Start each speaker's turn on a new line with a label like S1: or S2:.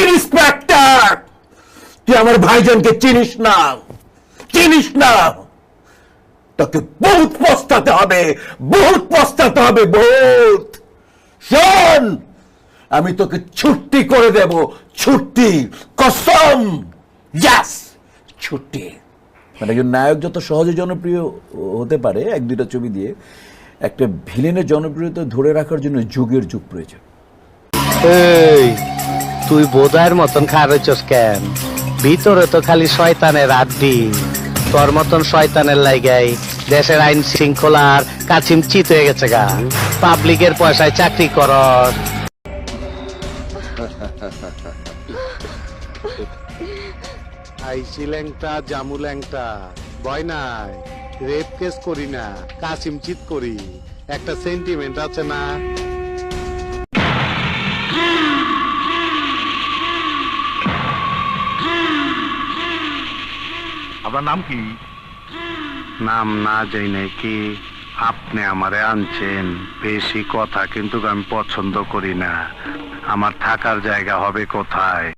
S1: Inspector, তুই আমার ভাইজানকে চিনিস না, চিনিস না। তোকে বহুত পস্তাতে হবে, বহুত পস্তাতে হবে, বহুত। শোন, আমি তোকে ছুটি করে দেব, ছুটি, কসম। ইয়াস, ছুটি। মানে একজন নায়ক যত সহজে জনপ্রিয় হতে পারে এক দুইটা ছবি দিয়ে, একটা ভিলেনের জনপ্রিয়তা ধরে রাখার জন্য যুগের যুগ প্রয়োজন।
S2: এই তুই বোধার মতন খারচস কেন? ভিতরে তো খালি শয়তানের আড্ডি। তোর মতন শয়তানের লাইগাই দেশের আইন শৃঙ্খলার কাছিম চিত হয়ে গেছে গা। পাবলিকের পয়সায় চাকরি করস। আইসি ল্যাংটা জামু ল্যাংটা, ভয় নাই, রেপ কেস করি না, কাছিম চিত করি। একটা সেন্টিমেন্ট আছে না?
S3: আপনার নাম কি?
S2: নাম না যাই নাকি আপনি আমারে আনছেন, বেশি কথা কিন্তু আমি পছন্দ করি না। আমার থাকার জায়গা হবে কোথায়?